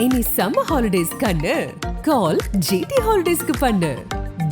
இனி summer holidays கண்ணு கால் GT ஹாலிடேஸ்க்கு பண்ணு.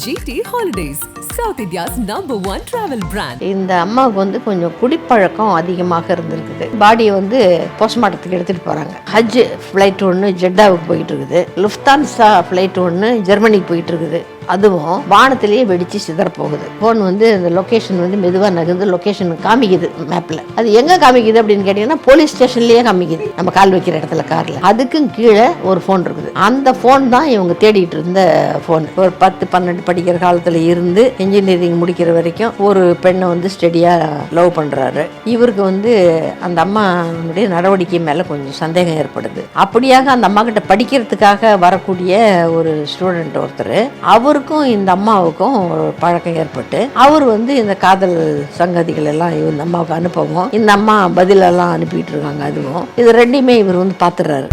GT holidays, south India's #1 travel brand. இந்த அம்மாவுக்கு வந்து கொஞ்சம் குடிப்பழக்கம் அதிகமாக இருந்திருக்குது. பாடியை வந்து போஸ்ட்மார்ட்டத்துக்கு எடுத்துகிட்டு போகிறாங்க. ஹஜ் ஃப்ளைட் ஒன்று ஜெட்டாவுக்கு போயிட்டு இருக்குது. லுஃப்தான்சா ஃப்ளைட் ஒன்று ஜெர்மனிக்கு போயிட்டு இருக்குது. அதுவும் வானத்திலேயே வெடிச்சு சிதற போகுது. ஃபோன் வந்து அந்த லொக்கேஷன் வந்து மெதுவாக நகர்ந்து லொக்கேஷன் காமிக்குது மேப்பில். அது எங்கே காமிக்குது அப்படின்னு கேட்டிங்கன்னா போலீஸ் ஸ்டேஷன்லேயே காமிக்குது, நம்ம கால் வைக்கிற இடத்துல காரில். அதுக்கும் கீழே ஒரு ஃபோன் இருக்குது. அந்த ஃபோன் தான் இவங்க தேடிட்டு இருந்த ஃபோன். ஒரு 10-12 படிக்கிற காலத்தில் இருந்து இன்ஜினியரிங் முடிக்கிற வரைக்கும் ஒரு பெண்ணை வந்து ஸ்டெடியாக லவ் பண்ணுறாரு. இவருக்கு வந்து அந்த அம்மாவுடைய நடவடிக்கை மேலே கொஞ்சம் சந்தேகம் ஏற்படுது. அப்படியாக அந்த அம்மா கிட்ட படிக்கிறதுக்காக வரக்கூடிய ஒரு ஸ்டூடெண்ட் ஒருத்தர், அவருக்கும் இந்த அம்மாவுக்கும் ஒரு பழக்கம் ஏற்பட்டு அவர் வந்து இந்த காதல் சங்கதிகள் எல்லாம் இந்த அம்மாவுக்கு அனுப்பவும் இந்த அம்மா பதிலெல்லாம் அனுப்பிட்டு இருக்காங்க. அதுவும் இது ரெண்டையுமே இவர் வந்து பார்த்துடுறாரு.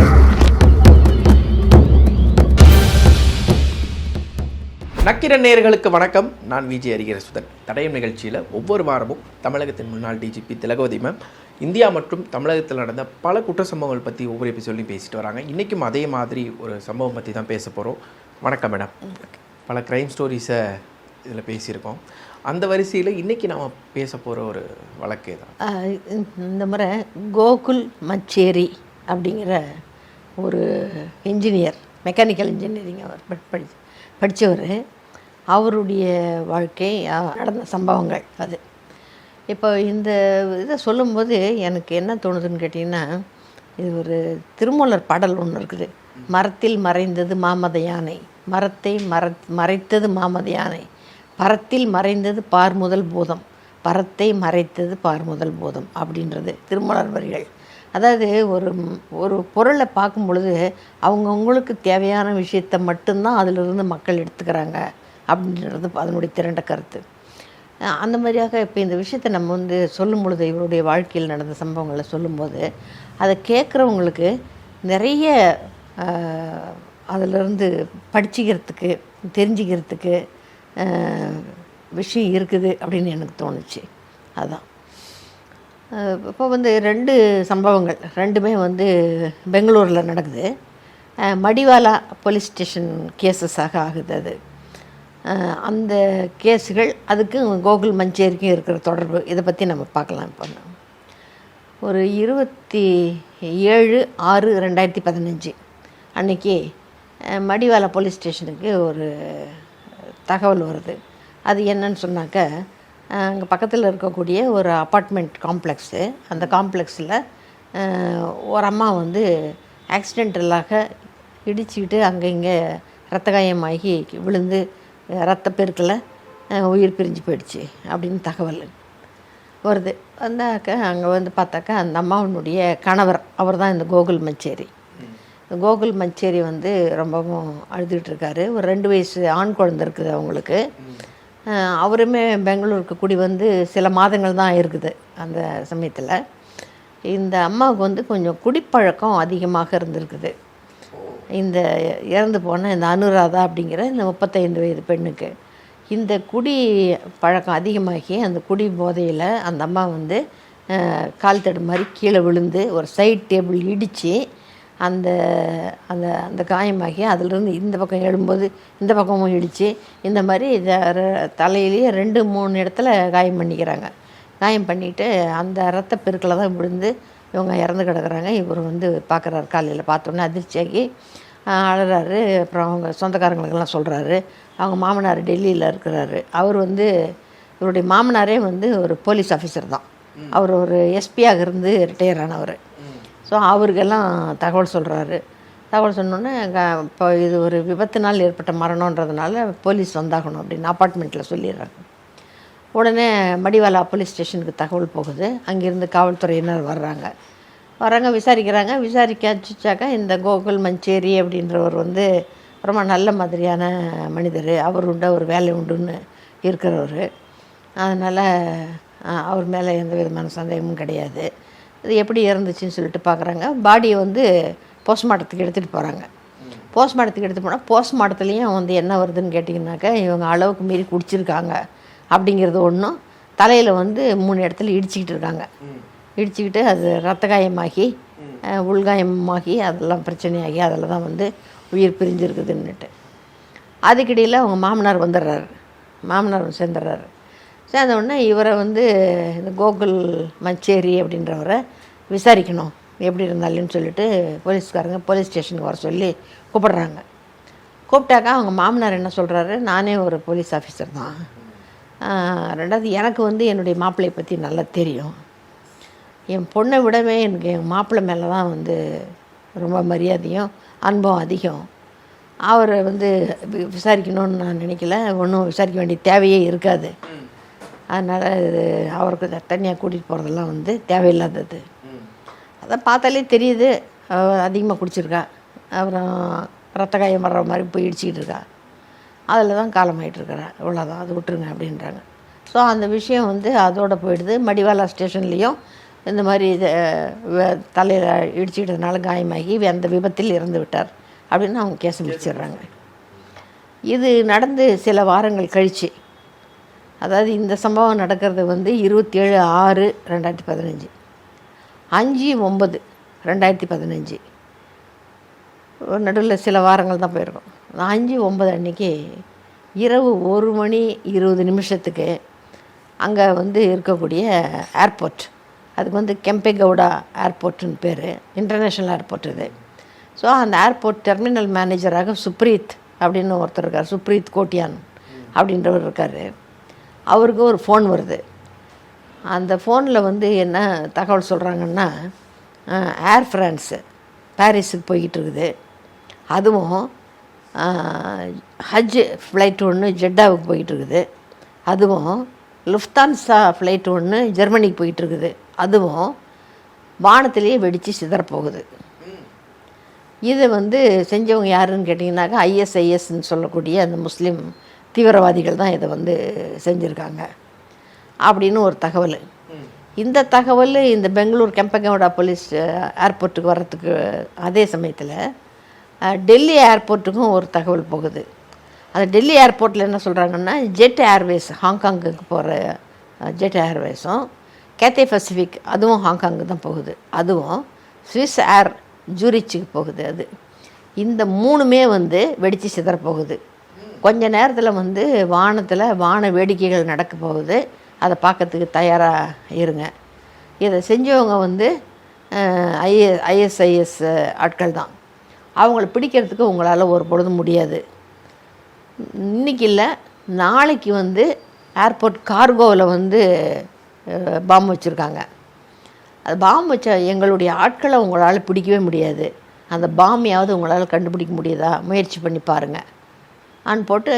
நக்கிரன் நேயர்களுக்கு வணக்கம். நான் விஜய் ஹரிஹரசுதன். தடயம் நிகழ்ச்சியில் ஒவ்வொரு வாரமும் தமிழகத்தின் முன்னாள் டிஜிபி திலகவதி மேம் இந்தியா மற்றும் தமிழகத்தில் நடந்த பல குற்ற சம்பவங்கள் பற்றி ஒவ்வொரு எபிசோட்லையும் பேசிட்டு வராங்க. இன்றைக்கும் அதே மாதிரி ஒரு சம்பவம் பற்றி தான் பேச போகிறோம். வணக்கம் மேடம். பல க்ரைம் ஸ்டோரிஸை இதில் பேசியிருக்கோம். அந்த வரிசையில் இன்றைக்கி நாம் பேச போகிற ஒரு வழக்கே தான். இந்த முறை கோகுல் மச்சேரி அப்படிங்கிற ஒரு இன்ஜினியர், மெக்கானிக்கல் இன்ஜினியரிங் அவர் படித்தவர். அவருடைய வாழ்க்கை நடந்த சம்பவங்கள் அது. இப்போ இந்த இதை சொல்லும்போது எனக்கு என்ன தோணுதுன்னு கேட்டிங்கன்னா, இது ஒரு திருமூலர் பாடல் ஒன்று இருக்குது. மரத்தில் மறைந்தது மாமத யானை, மரத்தை மறைத்தது மாமத யானை, பரத்தில் மறைந்தது பார் முதல் பூதம், பரத்தை மறைத்தது பார் முதல் பூதம் அப்படின்றது திருமூலர் வரிகள். அதாவது ஒரு பொருளை பார்க்கும் பொழுது அவங்கவுங்களுக்கு தேவையான விஷயத்தை மட்டும்தான் அதிலிருந்து மக்கள் எடுத்துக்கிறாங்க அப்படின்றது அதனுடைய திரண்ட கருத்து. அந்த மாதிரியாக இப்போ இந்த விஷயத்தை நம்ம வந்து சொல்லும் பொழுது, இவருடைய வாழ்க்கையில் நடந்த சம்பவங்களை சொல்லும்போது அதை கேட்குறவங்களுக்கு நிறைய அதிலிருந்து படிச்சுக்கிறதுக்கு தெரிஞ்சுக்கிறதுக்கு விஷயம் இருக்குது அப்படின்னு எனக்கு தோணுச்சு. அதுதான் இப்போ வந்து 2 சம்பவங்கள், ரெண்டுமே வந்து பெங்களூரில் நடக்குது. மடிவாலா போலீஸ் ஸ்டேஷன் கேஸஸாக ஆகுது. அது அந்த கேஸுகள் அதுக்கும் கோகுல் மஞ்சேரிக்கும் இருக்கிற தொடர்பு, இதை பற்றி நம்ம பார்க்கலாம். இப்போ ஒரு 27/6/2015 அன்றைக்கி மடிவாலா போலீஸ் ஸ்டேஷனுக்கு ஒரு தகவல் வருது. அது என்னன்னு சொன்னாக்க, அங்கே பக்கத்தில் இருக்கக்கூடிய ஒரு அப்பார்ட்மெண்ட் காம்ப்ளெக்ஸு. அந்த காம்ப்ளெக்ஸில் ஒரு அம்மா வந்து ஆக்சிடென்டலாக இடிச்சுக்கிட்டு அங்கே இங்கே ரத்த காயமாகி விழுந்து ரத்தப்பெருக்கில் உயிர் பிரிஞ்சு போயிடுச்சு அப்படின்னு தகவல் வருது. வந்தாக்க அங்கே வந்து பார்த்தாக்கா அந்த அம்மாவனுடைய கணவர், அவர் தான் இந்த கோகுல் மச்சேரி. கோகுல் மச்சேரி வந்து ரொம்பவும் அழுதுகிட்டு இருக்காரு. ஒரு 2 வயசு ஆண் குழந்தை இருக்குது அவங்களுக்கு. அவருமே பெங்களூருக்கு குடி வந்து சில மாதங்கள் தான் இருக்குது. அந்த சமயத்தில் இந்த அம்மாவுக்கு வந்து கொஞ்சம் குடிப்பழக்கம் அதிகமாக இருந்திருக்குது. இந்த இறந்து போன இந்த அனுராதா அப்படிங்கிற இந்த 35 வயது பெண்ணுக்கு இந்த குடி பழக்கம் அதிகமாகி அந்த குடி போதையில் அந்த அம்மா வந்து கால் தடு மாதிரி கீழே விழுந்து ஒரு சைட் டேபிள் இடித்து அந்த அந்த அந்த காயமாகி அதிலிருந்து இந்த பக்கம் எழும்போது இந்த பக்கமும் இடித்து இந்த மாதிரி தலையிலேயே 2-3 இடத்துல காயம் பண்ணிக்கிறாங்க. காயம் பண்ணிவிட்டு அந்த ரத்தப்பெருக்கில் தான் விழுந்து இவங்க இறந்து கிடக்குறாங்க. இவர் வந்து பார்க்குறாரு, காலையில் பார்த்தோன்னே அதிர்ச்சியாகி அழுறாரு. அப்புறம் அவங்க சொந்தக்காரங்களுக்கெல்லாம் சொல்கிறாரு. அவங்க மாமனார் டெல்லியில் இருக்கிறாரு. அவர் வந்து இவருடைய மாமனாரே வந்து ஒரு போலீஸ் ஆஃபீஸர் தான். அவர் ஒரு எஸ்பியாக இருந்து ரிட்டையர் ஆனவர். ஸோ அவருக்கெல்லாம் தகவல் சொல்கிறாரு. தகவல் சொன்னோன்னே இப்போ இது ஒரு விபத்தினால் ஏற்பட்ட மரணன்றதுனால போலீஸ் வந்தாகணும் அப்படின்னு அப்பார்ட்மெண்ட்டில் சொல்லிடுறாங்க. உடனே மடிவாலா போலீஸ் ஸ்டேஷனுக்கு தகவல் போகுது. அங்கேருந்து காவல்துறையினர் வர்றாங்க, விசாரிக்காச்சாக்கா இந்த கோகுல் மஞ்சேரி அப்படின்றவர் வந்து ரொம்ப நல்ல மாதிரியான மனிதர், அவர் உண்டு, அவர் வேலை உண்டுன்னு இருக்கிறவர். அதனால் அவர் மேலே எந்த விதமான சந்தேகமும் கிடையாது. இது எப்படி இறந்துச்சுன்னு சொல்லிட்டு பார்க்குறாங்க. பாடியை வந்து போஸ்ட்மார்ட்டத்துக்கு எடுத்துகிட்டு போகிறாங்க. போஸ்ட்மார்ட்டத்துக்கு எடுத்துகிட்டு போனால் போஸ்ட்மார்ட்டத்துலேயும் வந்து என்ன வருதுன்னு கேட்டிங்கனாக்கா, இவங்க அளவுக்கு மீறி குடிச்சிருக்காங்க அப்படிங்கிறது ஒன்றும், தலையில் வந்து 3 இடத்துல இடிச்சிக்கிட்டு இருக்காங்க. இடிச்சுக்கிட்டு அது ரத்த காயமாகி உள்காயமாகி அதெல்லாம் பிரச்சனையாகி அதில் தான் வந்து உயிர் பிரிஞ்சிருக்குதுன்னுட்டு. அதுக்கிடையில் அவங்க மாமனார் வந்துடுறாரு. மாமனார் சேர்ந்துடுறாரு. சேர்ந்த உடனே இவரை வந்து இந்த கோகுல் மச்சேரி அப்படின்றவரை விசாரிக்கணும் எப்படி இருந்தாலும்னு சொல்லிட்டு போலீஸ்காரங்க போலீஸ் ஸ்டேஷனுக்கு வர சொல்லி கூப்பிடுறாங்க. கூப்பிட்டாக்கா அவங்க மாமனார் என்ன சொல்கிறாரு, நானே ஒரு போலீஸ் ஆஃபீஸர் தான், ரெண்டாவது எனக்கு வந்து என்னுடைய மாப்பிள்ளையை பற்றி நல்லா தெரியும், என் பொண்ணை விடவே எனக்கு என் மாப்பிள்ளை மேலே தான் வந்து ரொம்ப மரியாதையும் அன்பும் அதிகம், அவரை வந்து விசாரிக்கணும்னு நான் நினைக்கல, ஒன்றும் விசாரிக்க வேண்டிய தேவையே இருக்காது, அதனால் இது அவருக்கு தனியாக கூட்டிகிட்டு போகிறதெல்லாம் வந்து தேவையில்லாதது. அதை பார்த்தாலே தெரியுது அதிகமாக குடிச்சிருக்கா, அப்புறம் ரத்த காயம் வர்ற மாதிரி போய் இடிச்சிக்கிட்டு இருக்கா, அதில் தான் காலமாயிட்டுருக்கிறா, இவ்வளோதான், அது விட்டுருங்க அப்படின்றாங்க. ஸோ அந்த விஷயம் வந்து அதோடு போயிடுது. மடிவாலா ஸ்டேஷன்லேயும் இந்த மாதிரி தலையில் இடிச்சிக்கிட்டதுனால காயமாகி அந்த விபத்தில் இறந்து விட்டார் அப்படின்னு அவங்க கேஸ் முடிச்சிடுறாங்க. இது நடந்து சில வாரங்கள் கழித்து, அதாவது இந்த சம்பவம் நடக்கிறது வந்து 27/6/2015, 5/9/2015, நடுவில் சில வாரங்கள் தான் போயிருக்கோம். 5/9 அன்றைக்கி இரவு 1:20 அங்கே வந்து இருக்கக்கூடிய ஏர்போர்ட், அதுக்கு வந்து கெம்பேகவுடா ஏர்போர்ட்டுன்னு பேர், இன்டர்நேஷ்னல் ஏர்போர்ட் இது. ஸோ அந்த ஏர்போர்ட் டெர்மினல் மேனேஜராக சுப்ரீத் அப்படின்னு ஒருத்தர் இருக்கார், சுப்ரீத் கோட்டியான் அப்படின்றவர் இருக்கார். அவருக்கு ஒரு ஃபோன் வருது. அந்த ஃபோனில் வந்து என்ன தகவல் சொல்கிறாங்கன்னா, ஏர் ஃப்ரான்ஸு பாரிஸுக்கு போய்கிட்டு இருக்குது, அதுவும் ஹஜ் ஃப்ளைட் ஒன்று ஜெட்டாவுக்கு போய்கிட்டு இருக்குது, அதுவும் லுஃப்தான்ஸா ஃப்ளைட் ஒன்று ஜெர்மனிக்கு போய்கிட்டு இருக்குது, அதுவும் வானத்திலேயே வெடித்து சிதறப்போகுது. இதை வந்து செஞ்சவங்க யாருன்னு கேட்டிங்கனாக்கா ஐஎஸ்ஐஎஸ்ன்னு சொல்லக்கூடிய அந்த முஸ்லீம் தீவிரவாதிகள் தான் இதை வந்து செஞ்சுருக்காங்க அப்படின்னு ஒரு தகவல். இந்த தகவல் இந்த பெங்களூர் கெம்பகவுடா போலீஸ் ஏர்போர்ட்டுக்கு வர்றதுக்கு அதே சமயத்தில் டெல்லி ஏர்போர்ட்டுக்கும் ஒரு தகவல் போகுது. அந்த டெல்லி ஏர்போர்ட்டில் என்ன சொல்கிறாங்கன்னா, ஜெட் ஏர்வேஸ் ஹாங்காங்குக்கு போகிற ஜெட் ஏர்வேஸும், கேத்தே பசிபிக் அதுவும் ஹாங்காங்கு தான் போகுது, அதுவும் ஸ்விஸ் ஏர் ஜூரிச்சுக்கு போகுது. அது இந்த 3மே வந்து வெடித்து சிதறப்போகுது. கொஞ்ச நேரத்தில் வந்து வானத்தில் வான வேடிக்கைகள் நடக்க போகுது, அதை பார்க்கறதுக்கு தயாராக இருங்க. இதை செஞ்சவங்க வந்து ஐஎஸ்ஐஎஸ் ஆட்கள் தான். அவங்கள பிடிக்கிறதுக்கு உங்களால் ஒரு பொழுதும் முடியாது. இன்றைக்கி இல்லை, நாளைக்கு வந்து ஏர்போர்ட் கார்கோவில் வந்து பாம்பு வச்சுருக்காங்க. அது பாம்பு வச்ச எங்களுடைய ஆட்களை உங்களால் பிடிக்கவே முடியாது, அந்த பாம்பையாவது உங்களால் கண்டுபிடிக்க முடியுதா, முயற்சி பண்ணி பாருங்கள் ஆன்னு போட்டு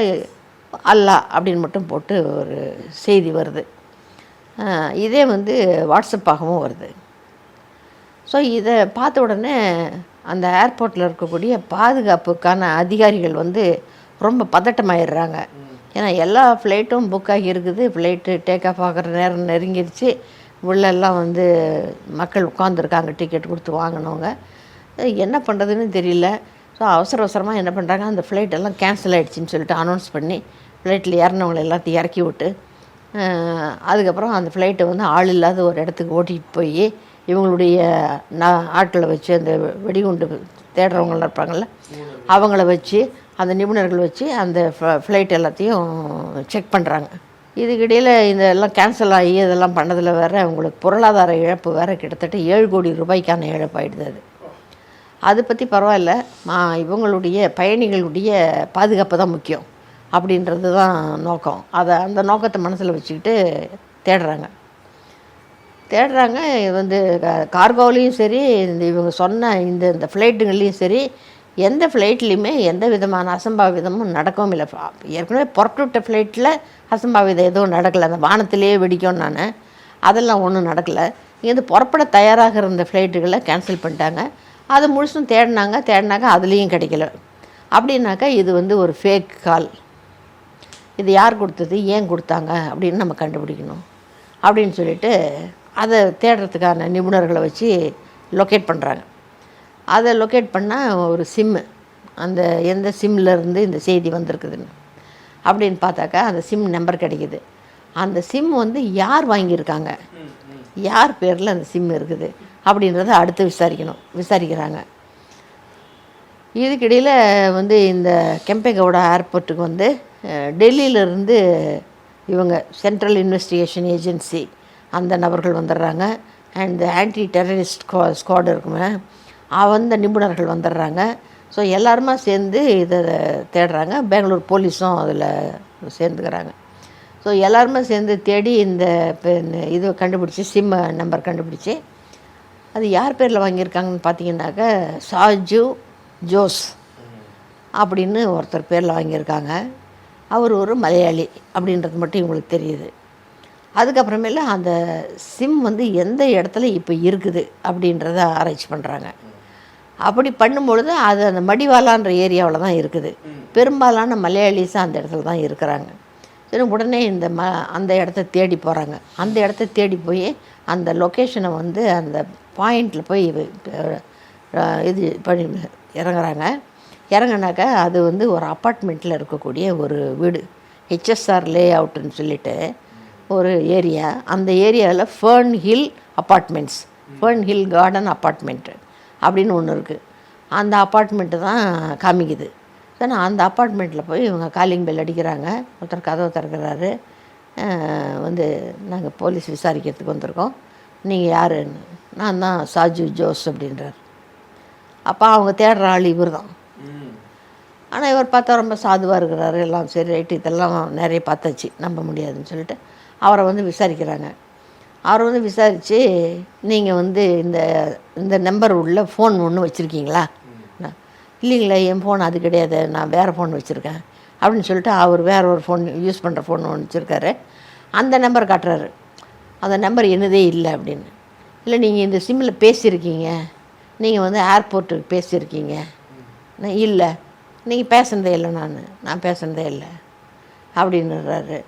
அல்லா அப்படின்னு மட்டும் போட்டு ஒரு செய்தி வருது. இதே வந்து வாட்ஸ்அப்பாகவும் வருது. ஸோ இதை பார்த்த உடனே அந்த ஏர்போர்ட்டில் இருக்கக்கூடிய பாதுகாப்புக்கான அதிகாரிகள் வந்து ரொம்ப பதட்டமாயிடுறாங்க. ஏன்னா எல்லா ஃப்ளைட்டும் புக் ஆகி இருக்குது, ஃப்ளைட்டு டேக் ஆஃப் ஆகிற நேரம் நெருங்கிடுச்சு, உள்ளெல்லாம் வந்து மக்கள் உட்காந்துருக்காங்க, டிக்கெட் கொடுத்து வாங்கினவங்க, என்ன பண்ணுறதுன்னு தெரியல. ஸோ அவசரமாக என்ன பண்ணுறாங்க, அந்த ஃப்ளைட்டெல்லாம் கேன்சல் ஆகிடுச்சின்னு சொல்லிட்டு அனௌன்ஸ் பண்ணி ஃப்ளைட்டில் இறங்கினவங்களை எல்லாத்தையும் இறக்கி விட்டு, அதுக்கப்புறம் அந்த ஃப்ளைட்டை வந்து ஆள் இல்லாத ஒரு இடத்துக்கு ஓட்டிகிட்டு போய் இவங்களுடைய ஆட்களை வச்சு, அந்த வெடிகுண்டு தேடுறவங்களாம் இருப்பாங்கள்ல அவங்கள வச்சு, அந்த நிபுணர்கள் வச்சு அந்த ஃப்ளைட் எல்லாத்தையும் செக் பண்ணுறாங்க. இதுக்கிடையில் இந்த எல்லாம் கேன்சல் ஆகி இதெல்லாம் பண்ணதில் வேறு அவங்களுக்கு பொருளாதார இழப்பு வேறு கிட்டத்தட்ட 7 கோடி ரூபாய்க்கான இழப்பாயிடுது. அதை பற்றி பரவாயில்ல, இவங்களுடைய பயணிகளுடைய பாதுகாப்பு தான் முக்கியம் அப்படின்றது தான் நோக்கம். அந்த நோக்கத்தை மனசில் வச்சுக்கிட்டு தேடுறாங்க. இது வந்து கார்கோவிலையும் சரி, இவங்க சொன்ன இந்த ஃப்ளைட்டுங்கள்லேயும் சரி, எந்த ஃப்ளைட்லேயுமே எந்த விதமான அசம்பாவிதமும் நடக்கவும் இல்லை. ஏற்கனவே புறப்பட்டுவிட்ட ஃப்ளைட்டில் அசம்பாவிதம் எதுவும் நடக்கலை, அந்த வானத்திலேயே வெடிக்கும், அதெல்லாம் ஒன்றும் நடக்கலை. இங்கேருந்து புறப்பட தயாராக இருந்த ஃப்ளைட்டுகளை கேன்சல் பண்ணிட்டாங்க. அது முழுசும் தேடினாங்க, அதுலேயும் கிடைக்கல. அப்படின்னாக்கா இது வந்து ஒரு ஃபேக் கால், இது யார் கொடுத்தது, ஏன் கொடுத்தாங்க அப்படின்னு நம்ம கண்டுபிடிக்கணும் அப்படின்னு சொல்லிட்டு அதை தேடுறதுக்கான நிபுணர்களை வச்சு லொக்கேட் பண்ணுறாங்க. அதை லொக்கேட் பண்ணால் ஒரு சிம்மு, அந்த எந்த சிம்மிலேருந்து இந்த செய்தி வந்திருக்குதுன்னு அப்படின்னு பார்த்தாக்கா அந்த சிம் நம்பர் கிடைக்கிது. அந்த சிம் வந்து யார் வாங்கியிருக்காங்க, யார் பேரில் அந்த சிம் இருக்குது அப்படின்றத அடுத்து விசாரிக்கிறாங்க. இதுக்கிடையில் வந்து இந்த கெம்பேகவுடா ஏர்போர்ட்டுக்கு வந்து டெல்லியிலேருந்து இவங்க சென்ட்ரல் இன்வெஸ்டிகேஷன் ஏஜென்சி அந்த நபர்கள் வந்துடுறாங்க. அண்ட் ஆன்டி டெரரிஸ்ட் ஸ்குவாட் இருக்குமே அந்த நிபுணர்கள் வந்துடுறாங்க. ஸோ எல்லாருமா சேர்ந்து இதை தேடுறாங்க. பெங்களூர் போலீஸும் அதில் சேர்ந்துக்கிறாங்க. ஸோ எல்லாருமே சேர்ந்து தேடி இந்த இது கண்டுபிடிச்சி சிம் நம்பர் கண்டுபிடிச்சி அது யார் பேரில் வாங்கியிருக்காங்கன்னு பார்த்தீங்கன்னாக்கா சாஜு ஜோஸ் அப்படின்னு ஒருத்தர் பேரில் வாங்கியிருக்காங்க. அவர் ஒரு மலையாளி அப்படின்றது மட்டும் இவங்களுக்கு தெரியுது. அதுக்கப்புறமேல அந்த சிம் வந்து எந்த இடத்துல இப்போ இருக்குது அப்படின்றத ஆராய்ச்சி பண்ணுறாங்க. அப்படி பண்ணும்பொழுது அது அந்த மடிவாலான்ற ஏரியாவில் தான் இருக்குது. பெரும்பாலான மலையாளிஸ் அந்த இடத்துல தான் இருக்கிறாங்க. சரி, உடனே அந்த இடத்த தேடி போகிறாங்க. அந்த இடத்த தேடி போய் அந்த லொக்கேஷனை வந்து அந்த பாயிண்டில் போய் இது பண்ணி இறங்குறாங்க. இறங்கினாக்கா அது வந்து ஒரு அப்பார்ட்மெண்ட்டில் இருக்கக்கூடிய ஒரு வீடு, ஹெச்எஸ்ஆர் லே அவுட்டுன்னு சொல்லிட்டு ஒரு ஏரியா. அந்த ஏரியாவில் Fern Hill apartments, Fern Hill garden apartment அப்படின்னு ஒன்று இருக்குது. அந்த அப்பார்ட்மெண்ட்டு தான் காமிக்குது. சரி, அந்த அப்பார்ட்மெண்ட்டில் போய் இவங்க காலிங் பெல் அடிக்கிறாங்க. ஒருத்தர் கதவை திறக்கிறாரு. வந்து நாங்கள் போலீஸ் விசாரிக்கிறதுக்கு வந்திருக்கோம், நீங்கள் யாருன்னு. நான் தான் சாஜு ஜோஸ் அப்படின்றார். அப்போ அவங்க தேடுற ஆள் இவர் தான். ஆனால் இவர் பார்த்தா ரொம்ப சாதுவாக இருக்கிறாரு. எல்லாம் சரி ரைட்டு, இதெல்லாம் நிறைய பார்த்தாச்சு, நம்ப முடியாதுன்னு சொல்லிட்டு அவரை வந்து விசாரிக்கிறாங்க. அவரை வந்து விசாரித்து நீங்கள் வந்து இந்த நம்பர் உள்ள ஃபோன் ஒன்று வச்சுருக்கீங்களா? இல்லைங்களா, என் ஃபோன் அது கிடையாது, நான் வேறு ஃபோன் வச்சுருக்கேன் அப்படின்னு சொல்லிட்டு அவர் வேறு ஒரு ஃபோன் யூஸ் பண்ணுற ஃபோன் ஒன்று வச்சுருக்காரு. அந்த நம்பர் காட்டுறாரு. அந்த நம்பர் என்னதே இல்லை அப்படின்னு. இல்லை, நீங்கள் இந்த சிம்மில் பேசியிருக்கீங்க, நீங்கள் வந்து ஏர்போர்ட்டுக்கு பேசியிருக்கீங்க. இல்லை, நீங்கள் பேசுனதே இல்லை, நான் பேசுனதே இல்லை அப்படின்னுறாரு.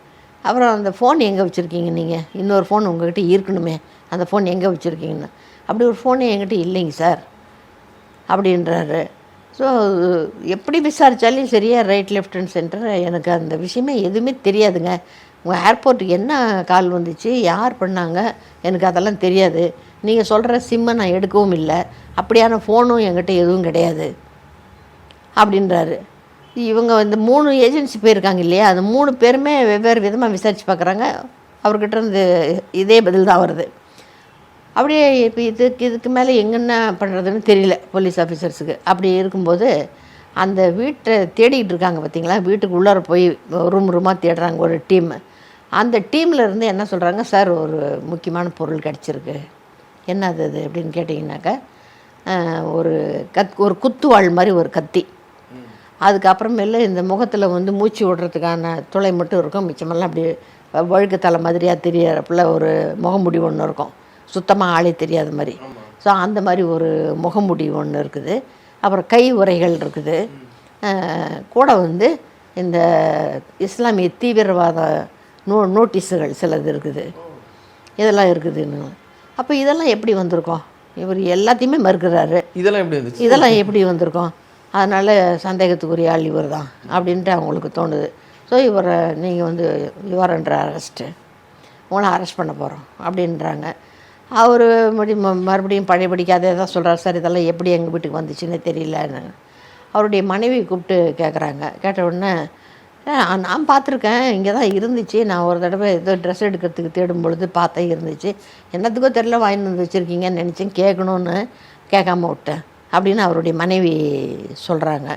அப்புறம் அந்த ஃபோன் எங்கே வச்சுருக்கீங்க, நீங்கள் இன்னொரு ஃபோன் உங்கள்கிட்ட இருக்கணுமே, அந்த ஃபோன் எங்கே வச்சுருக்கீங்கன்னு. அப்படி ஒரு ஃபோனே என்கிட்ட இல்லைங்க சார் அப்படின்றாரு. ஸோ எப்படி விசாரித்தாலும் சரியாக ரைட் லெஃப்ட் அண்ட் சென்டர் எனக்கு அந்த விஷயமே எதுவுமே தெரியாதுங்க. உங்கள் ஏர்போர்ட்டுக்கு என்ன கால் வந்துச்சு, யார் பண்ணாங்க, எனக்கு அதெல்லாம் தெரியாது. நீங்கள் சொல்கிற சிம்மை நான் எடுக்கவும் இல்லை, அப்படியான ஃபோனும் என்கிட்ட எதுவும் கிடையாது அப்படின்றாரு. இவங்க வந்து 3 ஏஜென்சி போயிருக்காங்க இல்லையா, அந்த 3 பேருமே வெவ்வேறு விதமாக விசாரித்து பார்க்குறாங்க. அவர்கிட்ட இருந்து இதே பதில் தான் வருது. அப்படியே இப்போ இதுக்கு மேலே எங்கன்னா பண்ணுறதுன்னு தெரியல போலீஸ் ஆஃபீஸர்ஸுக்கு. அப்படி இருக்கும்போது அந்த வீட்டை தேடிக்கிட்டு இருக்காங்க பார்த்தீங்களா, வீட்டுக்கு உள்ளார போய் ரூமாக தேடுறாங்க ஒரு டீம். அந்த டீமில் இருந்து என்ன சொல்கிறாங்க, சார் ஒரு முக்கியமான பொருள் கிடச்சிருக்கு. என்ன அது அப்படின்னு கேட்டிங்கனாக்கா, ஒரு குத்துவாள் மாதிரி ஒரு கத்தி. அதுக்கப்புறமேல இந்த முகத்தில் வந்து மூச்சு விடுறதுக்கான துளை மட்டும் இருக்கும், மிச்சமெல்லாம் அப்படி வழுக்கு தலை மாதிரியாக தெரியறப்பில் ஒரு முகமுடி ஒன்று இருக்கும், சுத்தமாக ஆளே தெரியாத மாதிரி. ஸோ அந்த மாதிரி ஒரு முகமுடி ஒன்று இருக்குது. அப்புறம் கை உறைகள் இருக்குது. கூட வந்து இந்த இஸ்லாமிய தீவிரவாத நோட்டீஸுகள் சிலது இருக்குது. இதெல்லாம் இருக்குதுன்னு. அப்போ இதெல்லாம் எப்படி வந்திருக்கோம், இவர் எல்லாத்தையுமே மறுக்கிறாரு. இதெல்லாம் எப்படி வந்திருக்கோம், அதனால் சந்தேகத்துக்குரிய ஆள் இவர் தான் அப்படின்ட்டு அவங்களுக்கு தோணுது. ஸோ இவரை நீங்கள் வந்து யுவர்ன்ற அரெஸ்ட்டு, உங்களை அரெஸ்ட் பண்ண போகிறோம் அப்படின்றாங்க. அவர் மறுபடியும் பழையபடிக்கு அதே தான் சொல்கிறார், சார் இதெல்லாம் எப்படி எங்கள் வீட்டுக்கு வந்துச்சுன்னு தெரியலன்னு. அவருடைய மனைவி கூப்பிட்டு கேட்குறாங்க. கேட்ட உடனே, நான் பார்த்துருக்கேன், இங்கே தான் இருந்துச்சு, நான் ஒரு தடவை ஏதோ ட்ரெஸ் எடுக்கிறதுக்கு தேடும் பொழுது பார்த்தேன் இருந்துச்சு, என்னத்துக்கோ தெரியல வாங்கிட்டு வந்து வச்சுருக்கீங்கன்னு நினச்சேன், கேட்கணுன்னு கேட்காம விட்டேன் அப்படின்னு அவருடைய மனைவி சொல்கிறாங்க.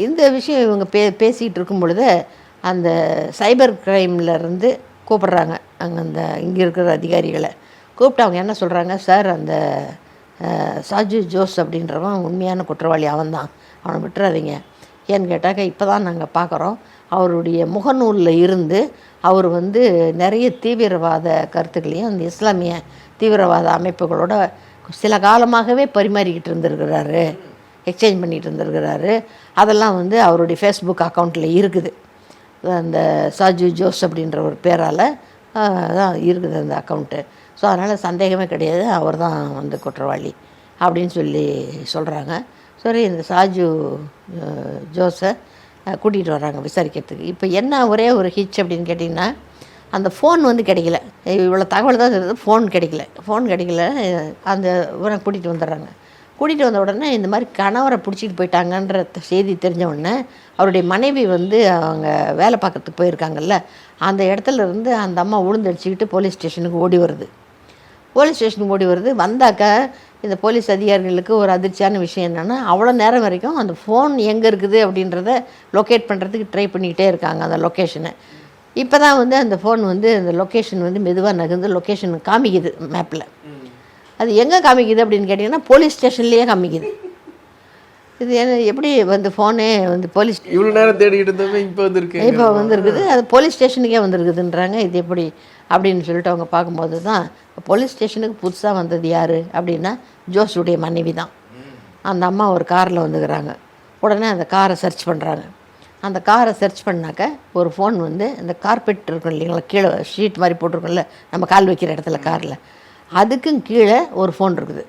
இந்த விஷயம் இவங்க பேசிகிட்டு இருக்கும் பொழுது அந்த சைபர் கிரைம்லேருந்து கூப்பிட்றாங்க இங்கே இருக்கிற அதிகாரிகளை. கூப்பிட்டு அவங்க என்ன சொல்கிறாங்க, சார் அந்த சாஜு ஜோஸ் அப்படின்றவன் உண்மையான குற்றவாளி, அவன்தான், அவனை விட்டுறாதீங்க. ஏன்னு கேட்டாக்க இப்போ தான் நாங்கள் பார்க்குறோம், அவருடைய முகநூலில் இருந்து அவர் வந்து நிறைய தீவிரவாத கருத்துக்களையும் அந்த இஸ்லாமிய தீவிரவாத அமைப்புகளோட சில காலமாகவே பரிமாறிக்கிட்டு இருந்திருக்கிறாரு, எக்ஸ்சேஞ்ச் பண்ணிகிட்டு இருந்திருக்கிறாரு. அதெல்லாம் வந்து அவருடைய ஃபேஸ்புக் அக்கௌண்ட்டில் இருக்குது. அந்த சாஜு ஜோஸ் அப்படின்ற ஒரு பேரால் தான் இருக்குது அந்த அக்கௌண்ட்டு. ஸோ அதனால் சந்தேகமே கிடையாது, அவர் தான் வந்து குற்றவாளி அப்படின்னு சொல்கிறாங்க. சரி, இந்த சாஜு ஜோஸை கூட்டிகிட்டு வர்றாங்க விசாரிக்கிறதுக்கு. இப்போ என்ன ஒரே ஒரு ஹிச் அப்படின்னு கேட்டிங்கன்னா, அந்த ஃபோன் வந்து கிடைக்கல. இவ்வளோ தகவல் தான் இருந்தது, ஃபோன் கிடைக்கல. அந்த இவரை கூட்டிகிட்டு வந்துடுறாங்க. கூட்டிகிட்டு வந்த உடனே இந்த மாதிரி கணவரை பிடிச்சிட்டு போயிட்டாங்கன்ற செய்தி தெரிஞ்ச உடனே அவருடைய மனைவி வந்து அவங்க வேலை பார்க்கறதுக்கு போயிருக்காங்கல்ல, அந்த இடத்துல இருந்து அந்த அம்மா உளுந்தடிச்சிக்கிட்டு போலீஸ் ஸ்டேஷனுக்கு ஓடி வருது. வந்தாக்கா இந்த போலீஸ் அதிகாரிகளுக்கு ஒரு அதிர்ச்சியான விஷயம் என்னென்னா, அவ்வளோ நேரம் வரைக்கும் அந்த ஃபோன் எங்கே இருக்குது அப்படின்றத லொக்கேட் பண்ணுறதுக்கு ட்ரை பண்ணிக்கிட்டே இருக்காங்க அந்த லொக்கேஷனை. இப்போ தான் வந்து அந்த ஃபோன் வந்து அந்த லொக்கேஷன் வந்து மெதுவாக நகர்ந்து லொக்கேஷன் காமிக்குது மேப்பில். அது எங்கே காமிக்குது அப்படின்னு கேட்டிங்கன்னா போலீஸ் ஸ்டேஷன்லேயே காமிக்குது. இது என்ன எப்படி வந்து ஃபோனே வந்து போலீஸ் இவ்வளோ நேரம் தேடிக்கிட்டு இருந்தோமே இப்போ வந்துருக்குது, அது போலீஸ் ஸ்டேஷனுக்கே வந்துருக்குதுன்றாங்க. இது எப்படி அப்படின்னு சொல்லிட்டு அவங்க பார்க்கும்போது தான் போலீஸ் ஸ்டேஷனுக்கு புதுசாக வந்தது யார் அப்படின்னா ஜோஸுடைய மனைவி தான். அந்த அம்மா ஒரு காரில் வந்துக்கிறாங்க. உடனே அந்த காரை சர்ச் பண்ணுறாங்க. அந்த காரை சர்ச் பண்ணாக்க ஒரு ஃபோன் வந்து இந்த கார்பெட் இருக்கும் இல்லைங்களா, கீழே ஷீட் மாதிரி போட்டிருக்கோம்ல நம்ம கால் வைக்கிற இடத்துல காரில், அதுக்கும் கீழே ஒரு ஃபோன் இருக்குது.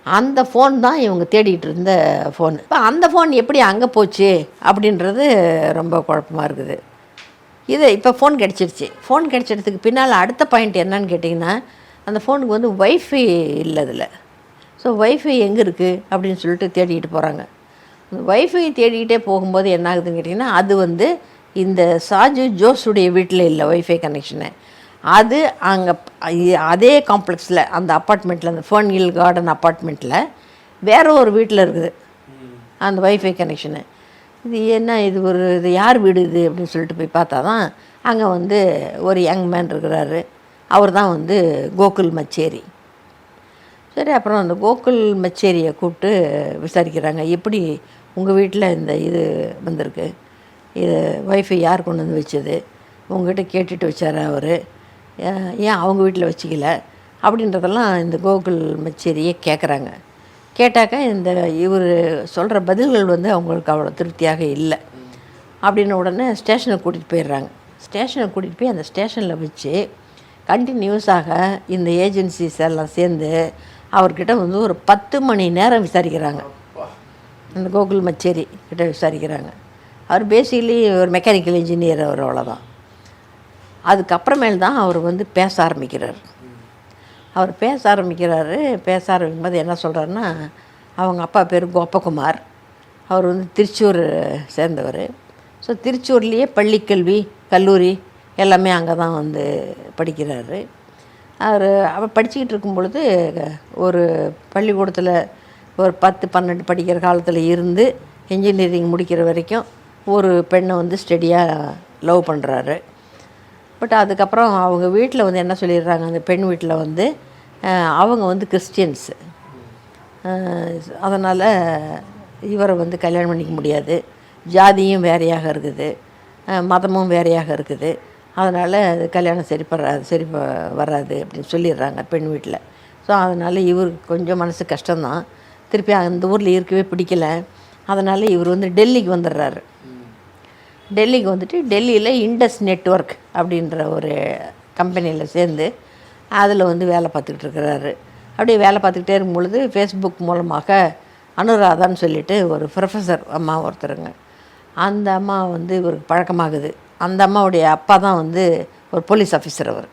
அந்த ஃபோன் தான் இவங்க தேடிகிட்டு இருந்த ஃபோனு. இப்போ அந்த ஃபோன் எப்படி அங்கே போச்சு அப்படின்றது ரொம்ப குழப்பமாக இருக்குது. இப்போ ஃபோன் கிடச்சிருச்சு. ஃபோன் கிடச்சதுக்கு பின்னால் அடுத்த பாயிண்ட் என்னன்னு கேட்டிங்கன்னா, அந்த ஃபோனுக்கு வந்து வைஃபை இல்லை அதில். ஸோ வைஃபை எங்கே இருக்குது அப்படின்னு சொல்லிட்டு தேடிக்கிட்டு போகிறாங்க. வைஃபை தேடிக்கிட்டே போகும்போது என்ன ஆகுதுன்னு கேட்டிங்கன்னா, அது வந்து இந்த சாஜு ஜோஸுடைய வீட்டில் இல்லை வைஃபை கனெக்ஷனு. அது அங்கே அதே காம்ப்ளெக்ஸில் அந்த அப்பார்ட்மெண்ட்டில், அந்த ஃபர்ன் ஹில் கார்டன் அப்பார்ட்மெண்ட்டில் வேறு ஒரு வீட்டில் இருக்குது அந்த வைஃபை கனெக்ஷனு. இது யார் வீடு இது அப்படின்னு சொல்லிட்டு போய் பார்த்தா தான் அங்கே வந்து ஒரு யங் மேன் இருக்கிறாரு. அவர் தான் வந்து கோகுல் மச்சேரி. சரி, அப்புறம் அந்த கோகுல் மச்சேரியை கூப்பிட்டு விசாரிக்கிறாங்க. எப்படி உங்கள் வீட்டில் இந்த இது வந்திருக்கு, இது வைஃபை யார் கொண்டு வந்து வச்சது, உங்கள்கிட்ட கேட்டுட்டு வச்சார் அவர், ஏன் அவங்க வீட்டில் வச்சிக்கல அப்படின்றதெல்லாம் இந்த கோகுல் மச்சேரியை கேட்குறாங்க. கேட்டாக்க இவர் சொல்கிற பதில்கள் வந்து அவங்களுக்கு அவ்வளோ திருப்தியாக இல்லை. அப்படின்ன உடனே ஸ்டேஷனுக்கு கூட்டிகிட்டு போயிடுறாங்க. ஸ்டேஷனுக்கு கூட்டிகிட்டு போய் அந்த ஸ்டேஷனில் வச்சு கண்டினியூஸாக இந்த ஏஜென்சிஸ் எல்லாம் சேர்ந்து அவர்கிட்ட வந்து ஒரு 10 மணி நேரம் விசாரிக்கிறாங்க. அந்த கோகுல் மச்சேரி கிட்ட விசாரிக்கிறாங்க. அவர் பேசிக்கலி ஒரு மெக்கானிக்கல் இன்ஜினியர், அவர் அவ்வளோதான். அதுக்கப்புறமேல் தான் அவர் வந்து பேச ஆரம்பிக்கிறார். பேச ஆரம்பிக்கும்போது என்ன சொல்கிறாருன்னா, அவங்க அப்பா பேர் கோபகுமார். அவர் வந்து திருச்சூர் சேர்ந்தவர். ஸோ திருச்சூர்லேயே பள்ளிக்கல்வி, கல்லூரி எல்லாமே அங்கே தான் வந்து படிக்கிறாரு. அவர் படிச்சுக்கிட்டு இருக்கும் பொழுது ஒரு பள்ளிக்கூடத்தில் ஒரு 10-12 படிக்கிற காலத்தில் இருந்து இன்ஜினியரிங் முடிக்கிற வரைக்கும் ஒரு பெண்ணை வந்து ஸ்டடியாக லவ் பண்ணுறாரு. பட் அதுக்கப்புறம் அவங்க வீட்டில் வந்து என்ன சொல்லிடுறாங்க, அந்த பெண் வீட்டில் வந்து அவங்க வந்து கிறிஸ்டியன்ஸு, அதனால் இவரை வந்து கல்யாணம் பண்ணிக்க முடியாது, ஜாதியும் வேறையாக இருக்குது, மதமும் வேறையாக இருக்குது, அதனால் அது கல்யாணம் சரி வராது அப்படின்னு சொல்லிடுறாங்க பெண் வீட்டில். ஸோ அதனால் இவருக்கு கொஞ்சம் மனசு கஷ்டம்தான். திருப்பி அந்த ஊரில் இருக்கவே பிடிக்கல. அதனால் இவர் வந்து டெல்லிக்கு வந்துடுறாரு. டெல்லிக்கு வந்துட்டு டெல்லியில் இண்டஸ் நெட்வொர்க் அப்படின்ற ஒரு கம்பெனியில் சேர்ந்து அதில் வந்து வேலை பார்த்துக்கிட்டு இருக்கிறாரு. அப்படியே வேலை பார்த்துக்கிட்டே இருக்கும் பொழுது ஃபேஸ்புக் மூலமாக அனுராதான்னு சொல்லிட்டு ஒரு ப்ரொஃபஸர் அம்மா ஒருத்தருங்க, அந்த அம்மா வந்து இவருக்கு பழக்கமாகுது. அந்த அம்மாவுடைய அப்பா தான் வந்து ஒரு போலீஸ் ஆஃபீஸர் அவர்.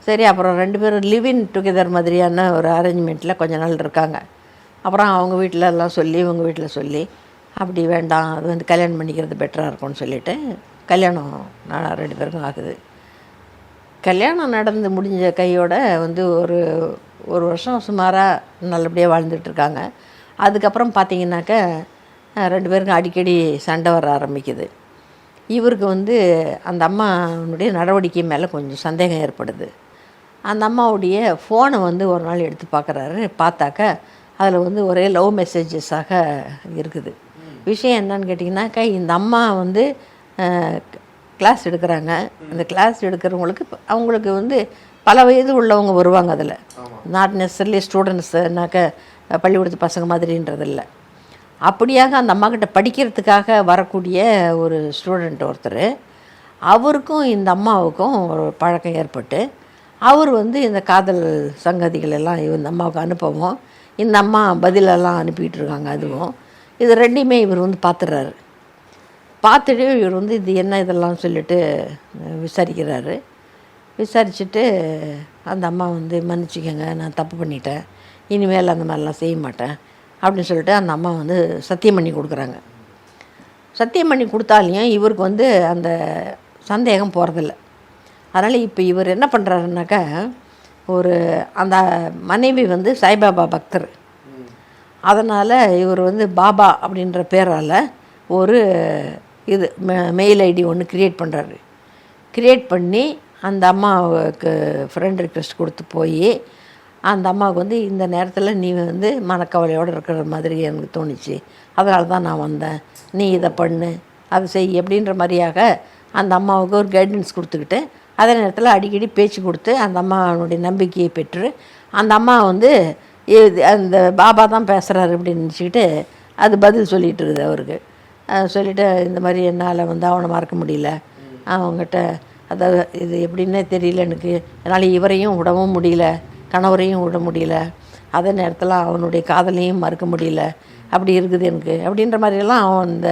சரி, அப்புறம் 2 பேரும் லிவ் இன் டுகெதர் மாதிரியான ஒரு அரேஞ்ச்மெண்ட்டில் கொஞ்ச நாள் இருக்காங்க. அப்புறம் அவங்க வீட்டில் எல்லாம் சொல்லி, இவங்க வீட்டில் சொல்லி, அப்படி வேண்டாம், அது வந்து கல்யாணம் பண்ணிக்கிறது பெட்டராக இருக்கும்னு சொல்லிவிட்டு கல்யாணம் 2 பேருக்கும் ஆகுது. கல்யாணம் நடந்து முடிஞ்ச கையோட வந்து ஒரு வருஷம் சுமாராக நல்லபடியாக வாழ்ந்துட்டுருக்காங்க. அதுக்கப்புறம் பார்த்திங்கனாக்கா 2 பேருக்கும் அடிக்கடி சண்டை வர ஆரம்பிக்குது. இவருக்கு வந்து அந்த அம்மாவுடைய நடவடிக்கை மேலே கொஞ்சம் சந்தேகம் ஏற்படுது. அந்த அம்மாவுடைய ஃபோனை வந்து ஒரு நாள் எடுத்து பார்க்குறாரு. பார்த்தாக்கா அதில் வந்து ஒரே லவ் மெசேஜஸாக இருக்குது. விஷயம் என்னன்னு கேட்டிங்கனாக்கா, இந்த அம்மா வந்து கிளாஸ் எடுக்கிறாங்க. அந்த கிளாஸ் எடுக்கிறவங்களுக்கு அவங்களுக்கு வந்து பல வயது உள்ளவங்க வருவாங்க. அதில் நாட் நெசசரிலி ஸ்டூடெண்ட்ஸுனாக்க பள்ளிக்கூடத்து பசங்க மாதிரின்றது இல்லை. அப்படியாக அந்த அம்மாக்கிட்ட படிக்கிறதுக்காக வரக்கூடிய ஒரு ஸ்டூடெண்ட் ஒருத்தர், அவருக்கும் இந்த அம்மாவுக்கும் ஒரு பழக்கம் ஏற்பட்டு அவர் வந்து இந்த காதல் சங்கதிகள் எல்லாம் இந்த அம்மாவுக்கு அனுப்பவும், இந்த அம்மா பதிலெல்லாம் அனுப்பிகிட்டு இருக்காங்க. அதுவும் இது 2மே இவர் வந்து பார்த்துடுறாரு. பார்த்துட்டு இவர் வந்து இது என்ன இதெல்லாம் சொல்லிட்டு விசாரிக்கிறாரு. விசாரிச்சுட்டு அந்த அம்மா வந்து மன்னிச்சிக்கங்க, நான் தப்பு பண்ணிட்டேன், இனிமேல் அந்த மாதிரிலாம் செய்ய மாட்டேன் அப்படின்னு சொல்லிட்டு அந்த அம்மா வந்து சத்தியம் பண்ணி கொடுக்குறாங்க. சத்தியம் பண்ணி கொடுத்தாலையும் இவருக்கு வந்து அந்த சந்தேகம் போகிறதில்ல. அதனால் இப்போ இவர் என்ன பண்ணுறாருனாக்கா, அந்த மனைவி வந்து சாய்பாபா பக்தர். அதனால் இவர் வந்து பாபா அப்படின்ற பேரால் ஒரு மெயில் ஐடி ஒன்று க்ரியேட் பண்ணுறாரு. க்ரியேட் பண்ணி அந்த அம்மாவுக்கு ஃப்ரெண்ட் ரிக்வெஸ்ட் கொடுத்து போய் அந்த அம்மாவுக்கு வந்து இந்த நேரத்தில் நீ வந்து மனக்கவலையோடு இருக்கிற மாதிரி எனக்கு தோணுச்சு, அதனால தான் நான் வந்தேன், நீ இதை பண்ணு அதை செய் அப்படின்ற மாதிரியாக அந்த அம்மாவுக்கு ஒரு கைடன்ஸ் கொடுத்துக்கிட்டு அதே நேரத்தில் அடிக்கடி பேச்சு கொடுத்து அந்த அம்மாவுடைய நம்பிக்கையை பெற்று அந்த அம்மா வந்து அந்த பாபா தான் பேசுகிறாரு அப்படின்னு நினச்சிக்கிட்டு அது பதில் சொல்லிகிட்டு இருக்குது அவருக்கு. சொல்லிவிட்டு இந்த மாதிரி என்னால் வந்து அவனை மறக்க முடியல, அவங்ககிட்ட அதாவது இது எப்படின்னே தெரியல எனக்கு, என்னால் இவரையும் விடவும் முடியல, கணவரையும் விட முடியல, அதே நேரத்தில் அவனுடைய காதலையும் மறக்க முடியல, அப்படி இருக்குது எனக்கு அப்படின்ற மாதிரியெல்லாம் அவன் அந்த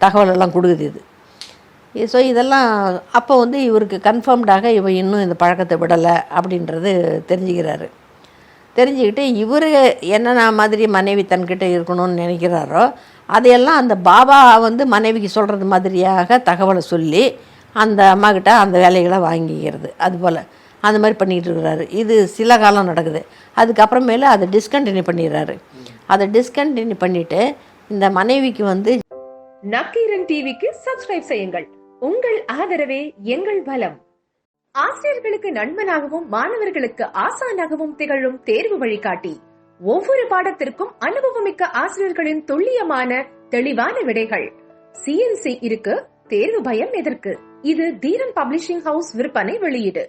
தகவலெல்லாம் கொடுக்குது இது. ஸோ இதெல்லாம் அப்போ வந்து இவருக்கு கன்ஃபார்ம்டாக இவன் இன்னும் இந்த பழக்கத்தை விடலை அப்படின்றது தெரிஞ்சுக்கிறாரு. தெரிஞ்சுக்கிட்டு இவர் என்னென்ன மாதிரி மனைவி தன்கிட்ட இருக்கணும்னு நினைக்கிறாரோ அதையெல்லாம் அந்த பாபா வந்து மனைவிக்கு சொல்கிறது மாதிரியாக தகவலை சொல்லி அந்த அம்மாக்கிட்ட அந்த வேலைகளை வாங்கிக்கிறது. அதுபோல் அந்த மாதிரி பண்ணிக்கிட்டு இருக்கிறாரு. இது சில காலம் நடக்குது. அதுக்கப்புறமேல அதை டிஸ்கண்டினியூ பண்ணிடுறாரு. அதை டிஸ்கண்டினியூ பண்ணிவிட்டு இந்த மனைவிக்கு வந்து நக்கீரன் டிவிக்கு சப்ஸ்கிரைப் செய்யுங்கள். உங்கள் ஆதரவே எங்கள் பலம். ஆசிரியர்களுக்கு நண்பனாகவும் மாணவர்களுக்கு ஆசானாகவும் திகழும் தேர்வு வழிகாட்டி. ஒவ்வொரு பாடத்திற்கும் அனுபவமிக்க ஆசிரியர்களின் துல்லியமான தெளிவான விடைகள். CNC இருக்கு, தேர்வு பயம் எதற்கு? இது தீரன் பப்ளிஷிங் ஹவுஸ் விற்பனை வெளியீடு.